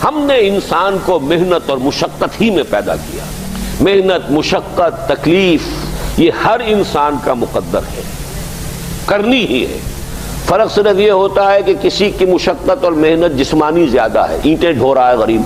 ہم نے انسان کو محنت اور مشقت ہی میں پیدا کیا. محنت، مشقت، تکلیف یہ ہر انسان کا مقدر ہے، کرنی ہی ہے. فرق صرف یہ ہوتا ہے کہ کسی کی مشقت اور محنت جسمانی زیادہ ہے، اینٹیں ڈھو رہا ہے غریب،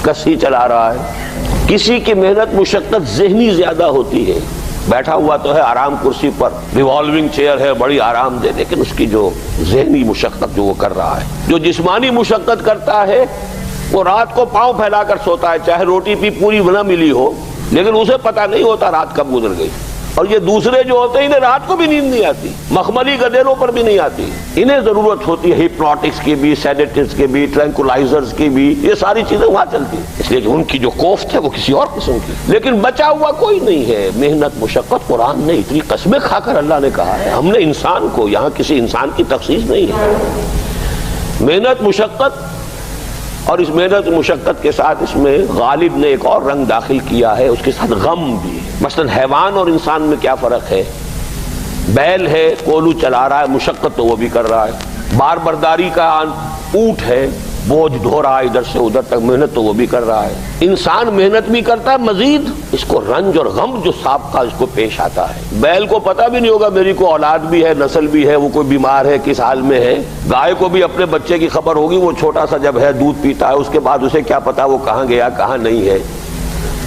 کسی چلا رہا ہے. کسی کی محنت مشقت ذہنی زیادہ ہوتی ہے، بیٹھا ہوا تو ہے آرام کرسی پر، ریوالونگ چیئر ہے بڑی آرام دہ، لیکن اس کی جو ذہنی مشقت جو وہ کر رہا ہے. جو جسمانی مشقت کرتا ہے وہ رات کو پاؤں پھیلا کر سوتا ہے، چاہے روٹی بھی پوری نہ ملی ہو، لیکن اسے پتہ نہیں ہوتا رات کب گزر گئی. اور یہ دوسرے جو ہوتے ہیں انہیں رات کو بھی نیند نہیں آتی، مخملی گدیلوں پر بھی نہیں آتی. انہیں ضرورت ہوتی ہے ہپنوٹکس کی بھی، سیڈیٹیوز کی بھی، ٹرینکولائزرز کی بھی، یہ ساری چیزیں وہاں چلتی ہیں، اس لیے کہ ان کی جو کوفت ہے وہ کسی اور قسم کی. لیکن بچا ہوا کوئی نہیں ہے. محنت، مشقت قرآن نے اتنی قسمیں کھا کر اللہ نے کہا ہے. ہم نے انسان کو، یہاں کسی انسان کی تخصیص نہیں ہے. محنت، مشقت، اور اس محنت مشقت کے ساتھ اس میں غالب نے ایک اور رنگ داخل کیا ہے، اس کے ساتھ غم بھی. مثلا حیوان اور انسان میں کیا فرق ہے؟ بیل ہے، کولو چلا رہا ہے، مشقت تو وہ بھی کر رہا ہے. بار برداری کا اونٹ ہے، بوجھ ڈھو رہا ہے ادھر سے ادھر تک، محنت تو وہ بھی کر رہا ہے. انسان محنت بھی کرتا ہے، مزید اس کو رنج اور غم جو سابقہ اس کو پیش آتا ہے. بیل کو پتہ بھی نہیں ہوگا میری کو اولاد بھی ہے، نسل بھی ہے، وہ کوئی بیمار ہے، کس حال میں ہے. گائے کو بھی اپنے بچے کی خبر ہوگی، وہ چھوٹا سا جب ہے دودھ پیتا ہے، اس کے بعد اسے کیا پتا وہ کہاں گیا کہاں نہیں ہے.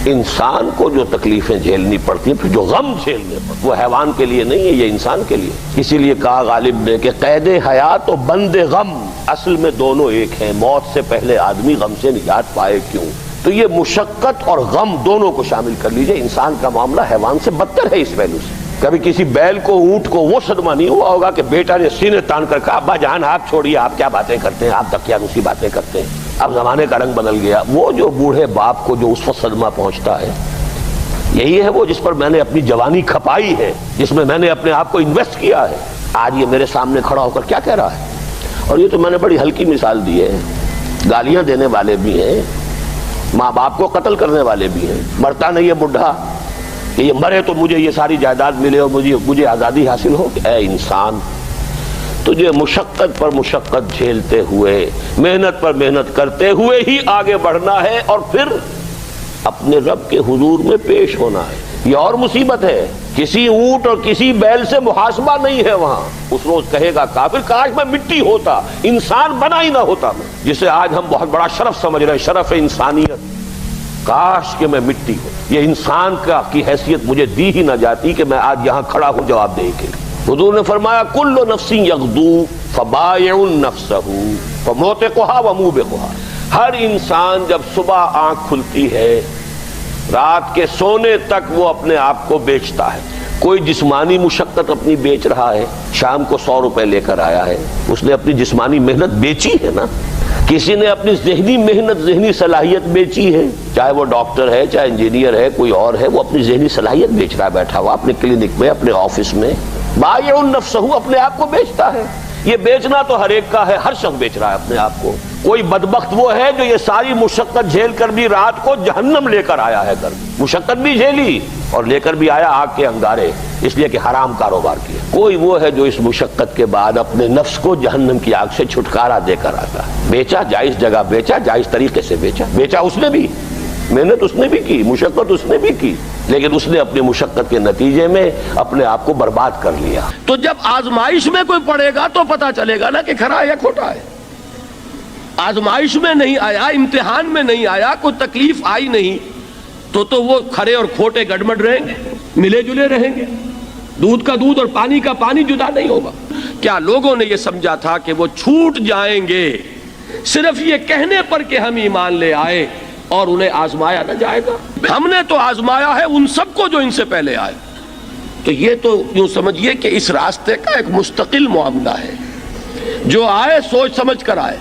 انسان کو جو تکلیفیں جھیلنی پڑتی ہیں، پھر جو غم جھیلنے پڑتے، وہ حیوان کے لیے نہیں ہے، یہ انسان کے لیے. اسی لیے کہا غالب نے کہ قید حیات و بند غم اصل میں دونوں ایک ہیں. موت سے پہلے آدمی غم سے نجات پائے کیوں؟ تو یہ مشقت اور غم دونوں کو شامل کر لیجئے. انسان کا معاملہ حیوان سے بدتر ہے اس پہلو سے. کبھی کسی بیل کو، اونٹ کو وہ صدمہ نہیں ہوا ہوگا کہ بیٹا نے سینے تان کر کہا ابا جان آپ چھوڑیے، آپ کیا باتیں کرتے ہیں، آپ دقیانوسی باتیں کرتے ہیں، اب زمانے کا رنگ بدل گیا. وہ جو بوڑھے باپ کو جو اس وقت صدمہ پہنچتا ہے، یہی ہے وہ جس پر میں نے اپنی جوانی کھپائی ہے، جس میں میں نے اپنے آپ کو انویسٹ کیا ہے. آج یہ میرے سامنے کھڑا ہو کر کیا کہہ رہا ہے. اور یہ تو میں نے بڑی ہلکی مثال دی ہے. گالیاں دینے والے بھی ہیں، ماں باپ کو قتل کرنے والے بھی ہیں. مرتا نہیں ہے بڈھا کہ یہ مرے تو مجھے یہ ساری جائیداد ملے اور مجھے آزادی حاصل ہو. اے انسان، تجھے مشقت پر مشقت جھیلتے ہوئے، محنت پر محنت کرتے ہوئے ہی آگے بڑھنا ہے، اور پھر اپنے رب کے حضور میں پیش ہونا ہے. یہ اور مصیبت ہے. کسی اونٹ اور کسی بیل سے محاسبہ نہیں ہے وہاں. اس روز کہے گا کافر کاش میں مٹی ہوتا، انسان بنا ہی نہ ہوتا میں، جسے آج ہم بہت بڑا شرف سمجھ رہے ہیں، شرف انسانیت. کاش کہ میں مٹی ہوں، یہ انسان کی حیثیت مجھے دی ہی نہ جاتی کہ میں آج یہاں کھڑا ہوں جواب دے کے. حضور نے فرمایا کل نفس یغدو فبائع نفسہ فموتقھا وموبقھا. ہر انسان جب صبح آنکھ کھلتی ہے، رات کے سونے تک وہ اپنے آپ کو بیچتا ہے. کوئی جسمانی مشقت اپنی بیچ رہا ہے، شام کو 100 روپے لے کر آیا ہے، اس نے اپنی جسمانی محنت بیچی ہے نا. کسی نے اپنی ذہنی محنت، ذہنی صلاحیت بیچی ہے، چاہے وہ ڈاکٹر ہے، چاہے انجینئر ہے، کوئی اور ہے، وہ اپنی ذہنی صلاحیت بیچ رہا ہے بیٹھا ہوا اپنے کلینک میں، اپنے آفس میں. بائع نفسہ، اپنے آپ کو بیچتا ہے. یہ بیچنا تو ہر ایک کا ہے، ہر شخص بیچ رہا ہے اپنے آپ کو. کوئی بدبخت وہ ہے جو یہ ساری مشقت جھیل کر بھی رات کو جہنم لے کر آیا ہے. گھر مشقت بھی جھیلی اور لے کر بھی آیا آگ کے انگارے، اس لیے کہ حرام کاروبار کیا. کوئی وہ ہے جو اس مشقت کے بعد اپنے نفس کو جہنم کی آگ سے چھٹکارا دے کر آتا ہے. بیچا، جائز جگہ بیچا، جائز طریقے سے بیچا. بیچا اس نے بھی، محنت اس نے بھی کی، مشقت اس نے بھی کی، لیکن اس نے اپنی مشقت کے نتیجے میں اپنے آپ کو برباد کر لیا. تو جب آزمائش میں کوئی پڑے گا تو پتا چلے گا نا کہ کھرا ہے یا کھوٹا ہے. آزمائش میں نہیں آیا، امتحان میں نہیں آیا، کوئی تکلیف آئی نہیں، تو وہ کھرے اور کھوٹے گڑمڑ رہیں گے، ملے جلے رہیں گے. دودھ کا دودھ اور پانی کا پانی جدا نہیں ہوگا. کیا لوگوں نے یہ سمجھا تھا کہ وہ چھوٹ جائیں گے صرف یہ کہنے پر کہ ہم ایمان لے آئے اور انہیں آزمایا نہ جائے گا؟ ہم نے تو آزمایا ہے ان سب کو جو ان سے پہلے آئے. تو یہ تو یوں سمجھیے کہ اس راستے کا ایک مستقل معاملہ ہے. جو آئے سوچ سمجھ کر آئے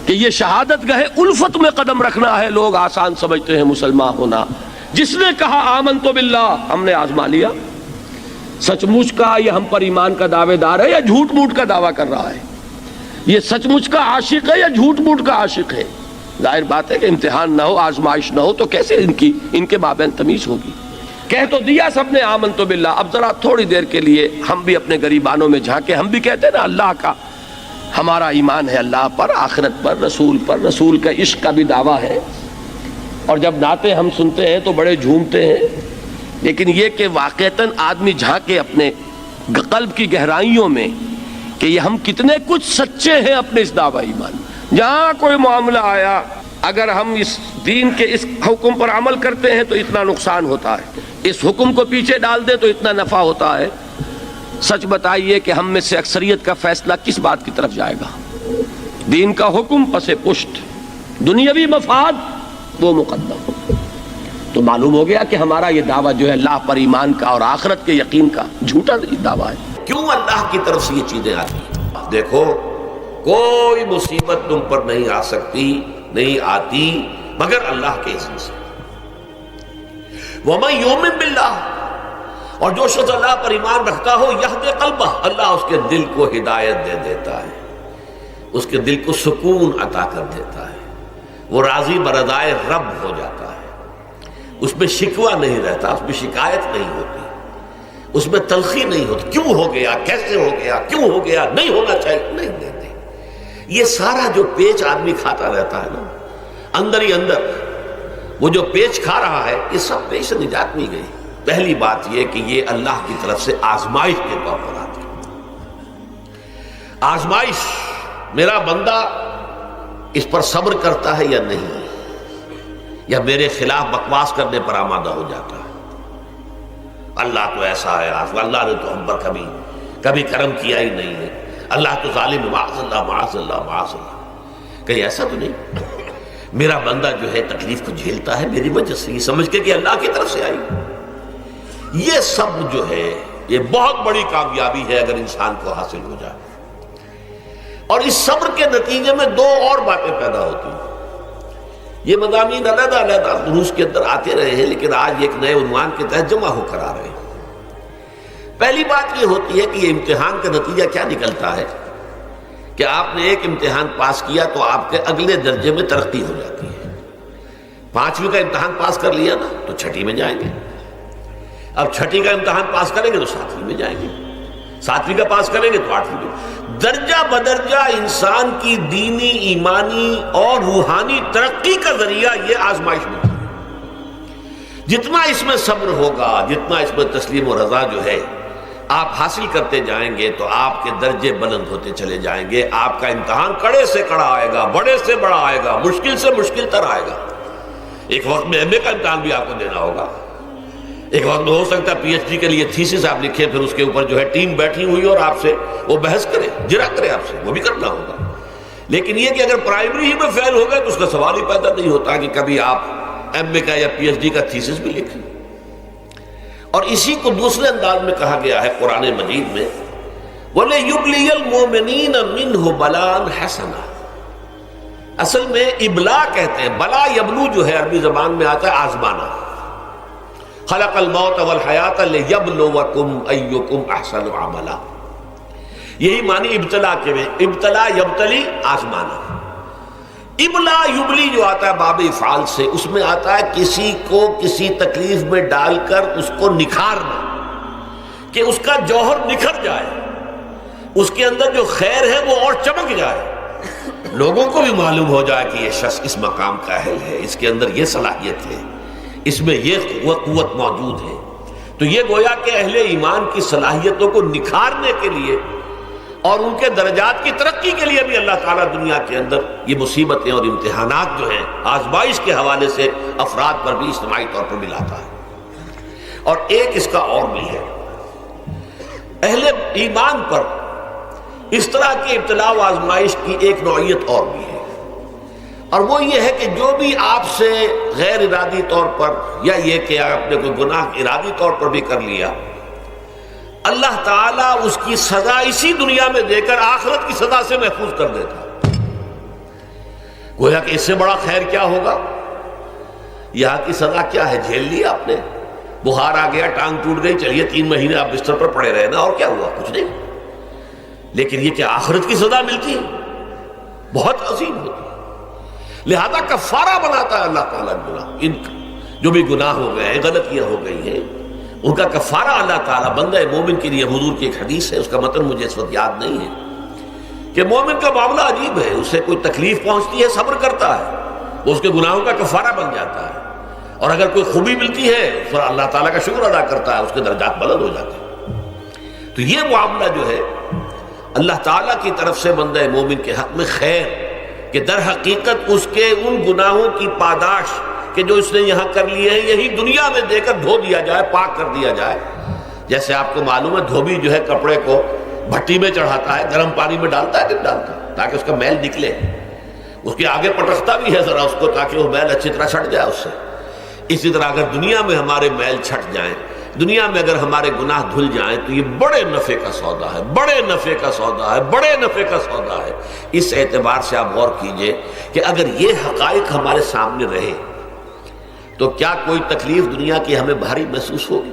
کہ یہ شہادت گاہ الفت میں قدم رکھنا ہے. لوگ آسان سمجھتے ہیں مسلمان ہونا. جس نے کہا آمنت باللہ، ہم نے آزما لیا. سچ مچ کا یہ ہم پر ایمان کا دعوے دار ہے یا جھوٹ موٹ کا دعویٰ کر رہا ہے؟ یہ سچ مچ کا عاشق ہے یا جھوٹ موٹ کا عاشق ہے؟ ظاہر بات ہے کہ امتحان نہ ہو، آزمائش نہ ہو تو کیسے ان کے مابین تمیز ہوگی؟ کہہ تو دیا سب نے آمنت باللہ. اب ذرا تھوڑی دیر کے لیے ہم بھی اپنے گریبانوں میں جھانکے. ہم بھی کہتے ہیں نا اللہ کا، ہمارا ایمان ہے اللہ پر، آخرت پر، رسول کا عشق کا بھی دعویٰ ہے. اور جب نعتیں ہم سنتے ہیں تو بڑے جھومتے ہیں، لیکن یہ کہ واقعتاً آدمی جھانکے اپنے قلب کی گہرائیوں میں کہ یہ ہم کتنے کچھ سچے ہیں اپنے اس دعویٰ ایمان. جہاں کوئی معاملہ آیا، اگر ہم اس دین کے اس حکم پر عمل کرتے ہیں تو اتنا نقصان ہوتا ہے، اس حکم کو پیچھے ڈال دیں تو اتنا نفع ہوتا ہے. سچ بتائیے کہ ہم میں سے اکثریت کا فیصلہ کس بات کی طرف جائے گا؟ دین کا حکم پس پشت، دنیاوی مفاد وہ مقدم. تو معلوم ہو گیا کہ ہمارا یہ دعویٰ جو ہے اللہ پر ایمان کا اور آخرت کے یقین کا جھوٹا دعویٰ ہے. کیوں اللہ کی طرف سے یہ چیزیں آتی ہیں؟ دیکھو، کوئی مصیبت تم پر نہیں آ سکتی، نہیں آتی مگر اللہ کے اذن سے. وَمَن يُؤْمِن بِاللَّهِ، اور جو شخص اللہ پر ایمان رکھتا ہو، یہدِ قلبہ، اللہ اس کے دل کو ہدایت دے دیتا ہے، اس کے دل کو سکون عطا کر دیتا ہے، وہ راضی برضائے رب ہو جاتا ہے. اس میں شکوہ نہیں رہتا، اس میں شکایت نہیں ہوتی، اس میں تلخی نہیں ہوتی. کیوں ہو گیا، کیسے ہو گیا، کیوں ہو گیا، نہیں ہونا چاہیے، نہیں دیتے. یہ سارا جو پیچ آدمی کھاتا رہتا ہے نا، اندر ہی اندر وہ جو پیچ کھا رہا ہے، یہ سب پیچ سے نجات مل گئی. پہلی بات یہ کہ یہ اللہ کی طرف سے آزمائش کے طور پر آتی ہے. آزمائش، میرا بندہ اس پر صبر کرتا ہے یا نہیں، یا میرے خلاف بکواس کرنے پر آمادہ ہو جاتا ہے. اللہ تو ایسا ہے، اللہ نے تو ہم پر کبھی کرم کیا ہی نہیں ہے، اللہ تو ظالم، معاذ اللہ معاذ اللہ معاذ اللہ. کہیں ایسا تو نہیں، میرا بندہ جو ہے تکلیف کو جھیلتا ہے میری وجہ سے، یہ سمجھ کے کہ اللہ کی طرف سے آئی. یہ سب جو ہے یہ بہت بڑی کامیابی ہے اگر انسان کو حاصل ہو جائے. اور اس صبر کے نتیجے میں دو اور باتیں پیدا ہوتی ہیں. یہ مضامین علیحدہ علیحدہ دروس کے اندر آتے رہے ہیں، لیکن آج ایک نئے عنوان کے تحت جمع ہو کر آ رہے ہیں. پہلی بات یہ ہوتی ہے کہ یہ امتحان کا نتیجہ کیا نکلتا ہے کہ آپ نے ایک امتحان پاس کیا تو آپ کے اگلے درجے میں ترقی ہو جاتی ہے. 5ویں کا امتحان پاس کر لیا نا تو 6ٹھی میں جائیں گے. اب 6ٹھی کا امتحان پاس کریں گے تو 7ویں میں جائیں گے. 7ویں کا پاس کریں گے تو 8ویں میں. درجہ بدرجہ انسان کی دینی، ایمانی اور روحانی ترقی کا ذریعہ یہ آزمائش میں ہے. جتنا اس میں صبر ہوگا، جتنا اس میں تسلیم و رضا جو ہے آپ حاصل کرتے جائیں گے تو آپ کے درجے بلند ہوتے چلے جائیں گے. آپ کا امتحان کڑے سے کڑا آئے گا، بڑے سے بڑا آئے گا، مشکل سے مشکل تر آئے گا. ایک وقت میں ایم اے کا امتحان بھی آپ کو دینا ہوگا. ایک وقت میں ہو سکتا ہے پی ایچ ڈی کے لیے تھیسس آپ لکھیں، پھر اس کے اوپر جو ہے ٹیم بیٹھی ہوئی اور آپ سے وہ بحث کرے، جرا کرے آپ سے، وہ بھی کرنا ہوگا. لیکن یہ کہ اگر پرائمری ہی میں فیل ہو گئے تو اس کا سوال ہی پیدا نہیں ہوتا کہ کبھی آپ ایم اے کا یا پی ایچ ڈی کا تھیسس بھی لکھیں. اور اسی کو دوسرے انداز میں کہا گیا ہے قرآن مجید میں، وَلِيُبْلِيَ الْمُؤْمِنِينَ مِنْهُ بَلَاءً حَسَنًا. اصل میں ابلا کہتے ہیں، بلا یبلو جو ہے عربی زبان میں آتا ہے آزمانا. خلق الموت والحیات لیبلوکم ایکم احسن عملا. یہی معنی ابتلا کے میں، ابتلا یبتلی آزمانا. ابلا یبلی جو آتا ہے باب افعال سے، اس میں آتا ہے کسی کو کسی تکلیف میں ڈال کر اس کو نکھارنا، کہ اس کا جوہر نکھر جائے، اس کے اندر جو خیر ہے وہ اور چمک جائے، لوگوں کو بھی معلوم ہو جائے کہ یہ شخص اس مقام کا اہل ہے، اس کے اندر یہ صلاحیت ہے، اس میں یہ قوت موجود ہے. تو یہ گویا کہ اہل ایمان کی صلاحیتوں کو نکھارنے کے لیے اور ان کے درجات کی ترقی کے لیے بھی اللہ تعالیٰ دنیا کے اندر یہ مصیبتیں اور امتحانات جو ہیں آزمائش کے حوالے سے افراد پر بھی اجتماعی طور پر بھی لاتا ہے. اور ایک اس کا اور بھی ہے، اہل ایمان پر اس طرح کی ابتلاء و آزمائش کی ایک نوعیت اور بھی ہے، اور وہ یہ ہے کہ جو بھی آپ سے غیر ارادی طور پر یا یہ کہ آپ نے کوئی گناہ ارادی طور پر بھی کر لیا، اللہ تعالیٰ اس کی سزا اسی دنیا میں دے کر آخرت کی سزا سے محفوظ کر دیتا. گویا کہ اس سے بڑا خیر کیا ہوگا؟ یہاں کی سزا کیا ہے؟ جھیل لیا آپ نے، بخار آ گیا، ٹانگ ٹوٹ گئی، چلیے 3 مہینے آپ بستر پر پڑے رہے نا، اور کیا ہوا؟ کچھ نہیں. لیکن یہ کہ آخرت کی سزا ملتی ہے بہت عظیم ہوتی ہے. لہذا کفارہ بناتا ہے اللہ تعالیٰ گناہ، ان جو بھی گناہ ہو گئے ہیں، غلطیاں ہو گئی ہیں، ان کا کفارہ اللہ تعالیٰ بندہ مومن کے لیے. حضور کی ایک حدیث ہے، اس کا متن مجھے اس وقت یاد نہیں ہے، کہ مومن کا معاملہ عجیب ہے، اسے کوئی تکلیف پہنچتی ہے صبر کرتا ہے، وہ اس کے گناہوں کا کفارہ بن جاتا ہے، اور اگر کوئی خوبی ملتی ہے پھر اللہ تعالیٰ کا شکر ادا کرتا ہے، اس کے درجات بلند ہو جاتے ہیں۔ تو یہ معاملہ جو ہے اللہ تعالیٰ کی طرف سے بندہ مومن کے حق میں خیر، کہ در حقیقت اس کے ان گناہوں کی پاداش کہ جو اس نے یہاں کر لیے ہیں یہی دنیا میں دے کر دھو دیا جائے، پاک کر دیا جائے۔ جیسے آپ کو معلوم ہے دھوبی جو ہے کپڑے کو بھٹی میں چڑھاتا ہے، گرم پانی میں ڈالتا ہے کہ ڈالتا ہے تاکہ اس کا میل نکلے، اس کے آگے پٹکتا بھی ہے ذرا اس کو تاکہ وہ میل اچھی طرح چھٹ جائے اس سے۔ اسی طرح اگر دنیا میں ہمارے میل چھٹ جائیں، دنیا میں اگر ہمارے گناہ دھل جائیں تو یہ بڑے نفع کا سودا ہے، بڑے نفع کا سودا ہے، بڑے نفع کا سودا ہے۔ اس اعتبار سے آپ غور کیجئے کہ اگر یہ حقائق ہمارے سامنے رہے تو کیا کوئی تکلیف دنیا کی ہمیں بھاری محسوس ہوگی؟